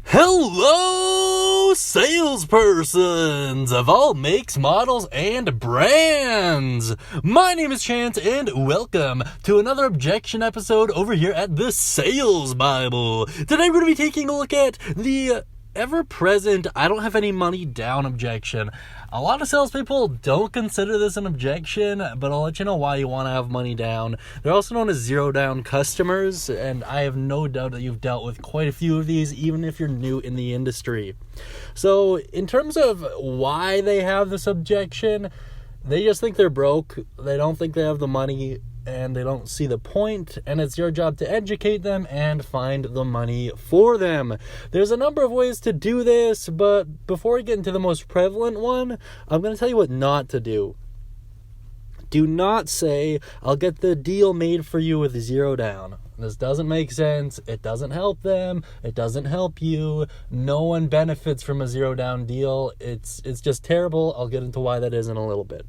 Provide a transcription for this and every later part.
Helloooo Salespersons of all makes, models, and brands! My name is Chance, and welcome to another Objection episode over here at the Sales Bible. Today we're going to be taking a look at the ever-present I don't have any money down objection. A lot of salespeople don't consider this an objection, but I'll let you know why you want to have money down. They're also known as zero-down customers, and I have no doubt that you've dealt with quite a few of these, even if you're new in the industry. So, in terms of why they have this objection, they just think they're broke, they don't think they have the money, and they don't see the point, and it's your job to educate them and find the money for them. There's a number of ways to do this, but before we get into the most prevalent one, I'm going to tell you what not to do. Do not say, I'll get the deal made for you with zero down. This doesn't make sense. It doesn't help them. It doesn't help you. No one benefits from a zero down deal. It's just terrible. I'll get into why that is in a little bit.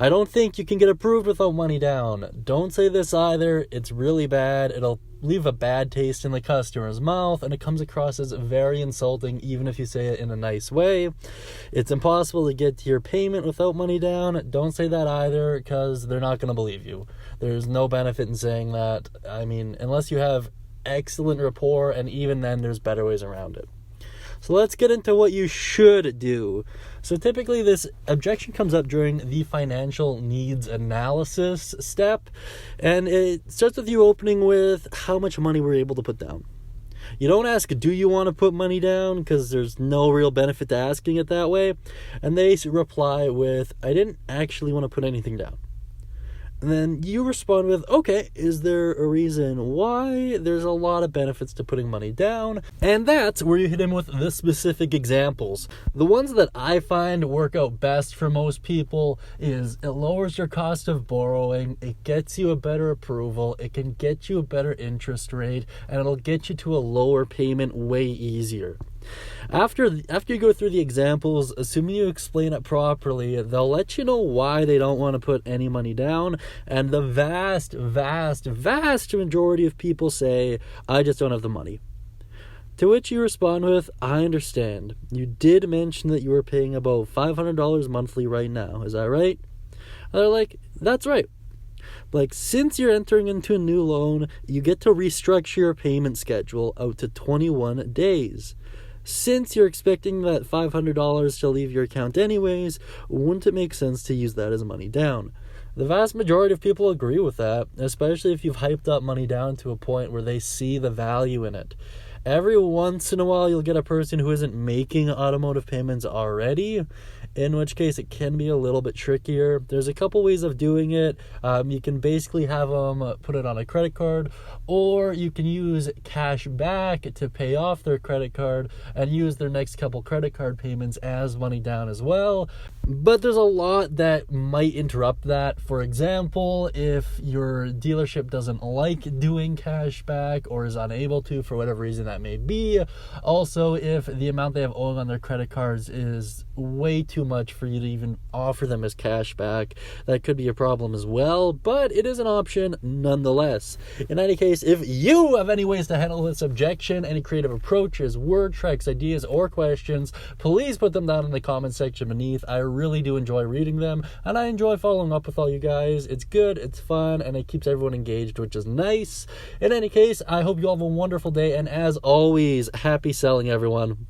I don't think you can get approved without money down. Don't say this either. It's really bad. It'll leave a bad taste in the customer's mouth, and it comes across as very insulting, even if you say it in a nice way. It's impossible to get to your payment without money down. Don't say that either, because they're not going to believe you. There's no benefit in saying that. I mean, unless you have excellent rapport, and even then, there's better ways around it. So let's get into what you should do. So typically this objection comes up during the financial needs analysis step, and it starts with you opening with how much money we're able to put down. You don't ask, do you want to put money down? Because there's no real benefit to asking it that way. And they reply with, I didn't actually want to put anything down. And then you respond with, okay, is there a reason why? There's a lot of benefits to putting money down. And that's where you hit him with the specific examples. The ones that I find work out best for most people is it lowers your cost of borrowing, it gets you a better approval, it can get you a better interest rate, and it'll get you to a lower payment way easier. After you go through the examples, assuming you explain it properly, they'll let you know why they don't want to put any money down, and the vast majority of people say, I just don't have the money. To which you respond with, I understand. You did mention that you were paying about $500 monthly right now, is that right? And they're like, that's right. Like, since you're entering into a new loan, you get to restructure your payment schedule out to 21 days. Since you're expecting that $500 to leave your account anyways, wouldn't it make sense to use that as money down? The vast majority of people agree with that, especially if you've hyped up money down to a point where they see the value in it. Every once in a while, you'll get a person who isn't making automotive payments already, in which case it can be a little bit trickier. There's a couple ways of doing it. You can basically have them put it on a credit card, or you can use cash back to pay off their credit card and use their next couple credit card payments as money down as well. But there's a lot that might interrupt that. For example, if your dealership doesn't like doing cash back or is unable to for whatever reason that may be. Also, if the amount they have owing on their credit cards is way too much for you to even offer them as cash back, that could be a problem as well, but it is an option nonetheless. In any case, if you have any ways to handle this objection, any creative approaches, word tricks, ideas, or questions, please put them down in the comment section beneath. I really do enjoy reading them, and I enjoy following up with all you guys. It's good, it's fun, and it keeps everyone engaged, which is nice. In any case, I hope you all have a wonderful day, and as always, happy selling, everyone.